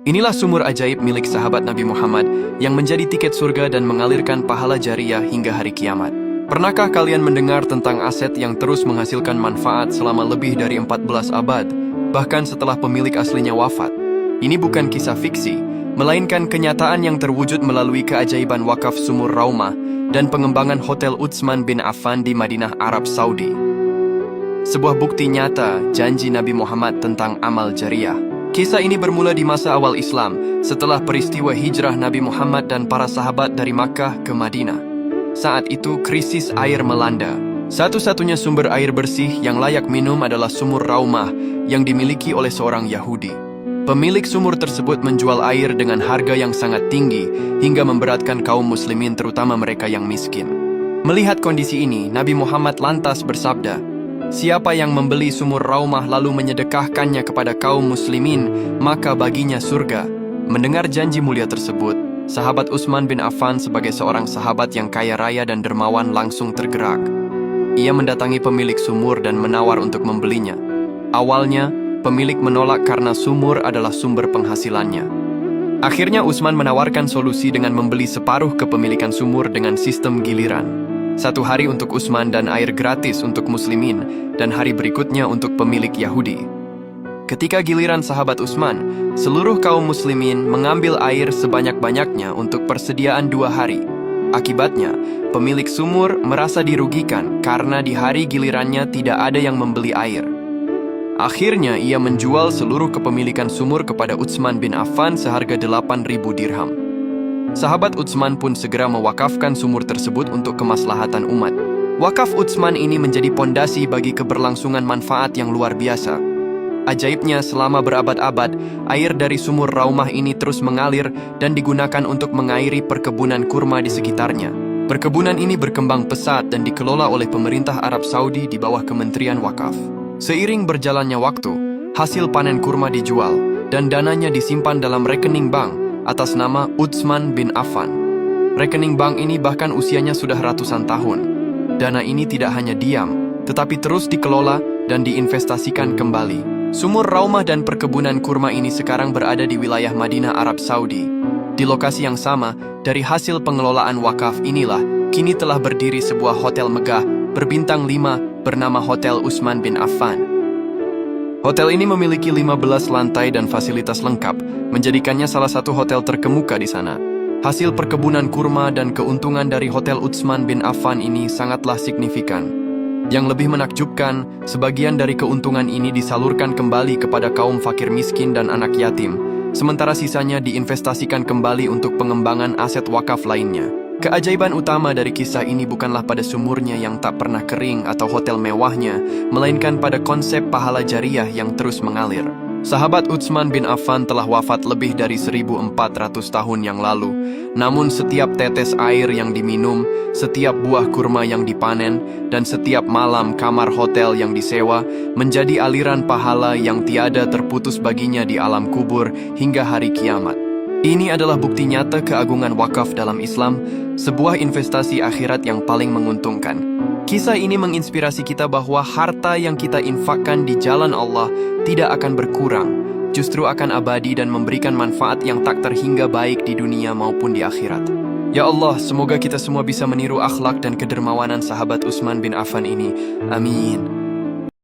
Inilah sumur ajaib milik sahabat Nabi Muhammad yang menjadi tiket surga dan mengalirkan pahala jariah hingga hari kiamat. Pernahkah kalian mendengar tentang aset yang terus menghasilkan manfaat selama lebih dari 14 abad, bahkan setelah pemilik aslinya wafat? Ini bukan kisah fiksi, melainkan kenyataan yang terwujud melalui keajaiban wakaf sumur Raumah dan pengembangan Hotel Utsman bin Affan di Madinah, Arab Saudi. Sebuah bukti nyata janji Nabi Muhammad tentang amal jariah. Kisah ini bermula di masa awal Islam, setelah peristiwa hijrah Nabi Muhammad dan para sahabat dari Makkah ke Madinah. Saat itu krisis air melanda. Satu-satunya sumber air bersih yang layak minum adalah sumur Raumah yang dimiliki oleh seorang Yahudi. Pemilik sumur tersebut menjual air dengan harga yang sangat tinggi hingga memberatkan kaum muslimin, terutama mereka yang miskin. Melihat kondisi ini, Nabi Muhammad lantas bersabda, "Siapa yang membeli sumur Raumah lalu menyedekahkannya kepada kaum muslimin, maka baginya surga." Mendengar janji mulia tersebut, sahabat Utsman bin Affan sebagai seorang sahabat yang kaya raya dan dermawan langsung tergerak. Ia mendatangi pemilik sumur dan menawar untuk membelinya. Awalnya, pemilik menolak karena sumur adalah sumber penghasilannya. Akhirnya Utsman menawarkan solusi dengan membeli separuh kepemilikan sumur dengan sistem giliran. 1 hari untuk Utsman dan air gratis untuk muslimin, dan hari berikutnya untuk pemilik Yahudi. Ketika giliran sahabat Utsman, seluruh kaum muslimin mengambil air sebanyak-banyaknya untuk persediaan 2 hari. Akibatnya, pemilik sumur merasa dirugikan karena di hari gilirannya tidak ada yang membeli air. Akhirnya ia menjual seluruh kepemilikan sumur kepada Utsman bin Affan seharga 8.000 dirham. Sahabat Utsman pun segera mewakafkan sumur tersebut untuk kemaslahatan umat. Wakaf Utsman ini menjadi pondasi bagi keberlangsungan manfaat yang luar biasa. Ajaibnya, selama berabad-abad, air dari sumur Raumah ini terus mengalir dan digunakan untuk mengairi perkebunan kurma di sekitarnya. Perkebunan ini berkembang pesat dan dikelola oleh pemerintah Arab Saudi di bawah Kementerian Wakaf. Seiring berjalannya waktu, hasil panen kurma dijual dan dananya disimpan dalam rekening bank atas nama Utsman bin Affan. Rekening bank ini bahkan usianya sudah ratusan tahun. Dana ini tidak hanya diam, tetapi terus dikelola dan diinvestasikan kembali. Sumur Raumah dan perkebunan kurma ini sekarang berada di wilayah Madinah, Arab Saudi. Di lokasi yang sama, dari hasil pengelolaan wakaf inilah, kini telah berdiri sebuah hotel megah berbintang 5 bernama Hotel Utsman bin Affan. Hotel ini memiliki 15 lantai dan fasilitas lengkap, menjadikannya salah satu hotel terkemuka di sana. Hasil perkebunan kurma dan keuntungan dari Hotel Utsman bin Affan ini sangatlah signifikan. Yang lebih menakjubkan, sebagian dari keuntungan ini disalurkan kembali kepada kaum fakir miskin dan anak yatim, sementara sisanya diinvestasikan kembali untuk pengembangan aset wakaf lainnya. Keajaiban utama dari kisah ini bukanlah pada sumurnya yang tak pernah kering atau hotel mewahnya, melainkan pada konsep pahala jariah yang terus mengalir. Sahabat Utsman bin Affan telah wafat lebih dari 1400 tahun yang lalu. Namun setiap tetes air yang diminum, setiap buah kurma yang dipanen, dan setiap malam kamar hotel yang disewa menjadi aliran pahala yang tiada terputus baginya di alam kubur hingga hari kiamat. Ini adalah bukti nyata keagungan wakaf dalam Islam, sebuah investasi akhirat yang paling menguntungkan. Kisah ini menginspirasi kita bahwa harta yang kita infakkan di jalan Allah tidak akan berkurang, justru akan abadi dan memberikan manfaat yang tak terhingga baik di dunia maupun di akhirat. Ya Allah, semoga kita semua bisa meniru akhlak dan kedermawanan sahabat Utsman bin Affan ini. Amin.